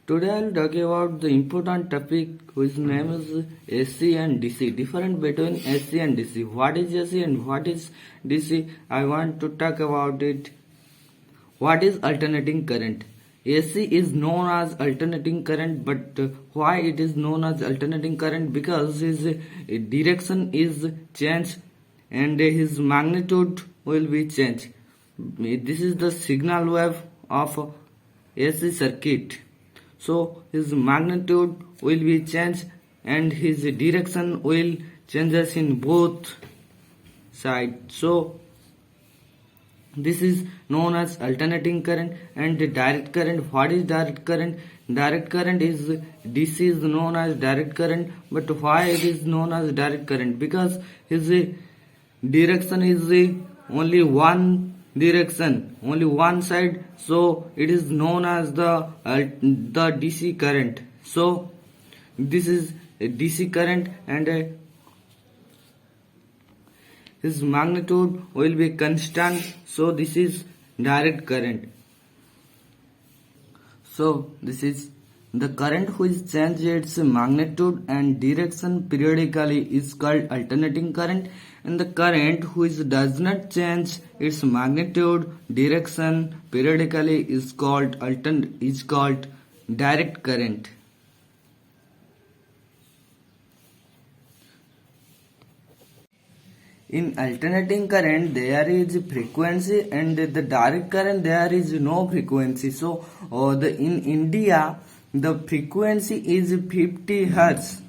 Today I'll talk about the important topic whose name is AC and DC. Difference between AC and DC. What is AC and what is DC? I want to talk about it. What is alternating current? AC is known as alternating current, but why it is known as alternating current? Because his direction is changed and his magnitude will be changed. This is the signal wave of AC circuit. So his magnitude will be changed and his direction will changes in both sides. So this is known as alternating current. And direct current. What is direct current? Direct current is DC is known as direct current, but why it is known as direct current? Because his direction is only one direction, only one side, so it is known as the DC current. So this is a DC current and his magnitude will be constant, so this is direct current. So this is the current which changes its magnitude and direction periodically is called alternating current, and the current which does not change its magnitude direction periodically is called direct current. In alternating current there is frequency, and the direct current there is no frequency. So in India the frequency is 50 Hz.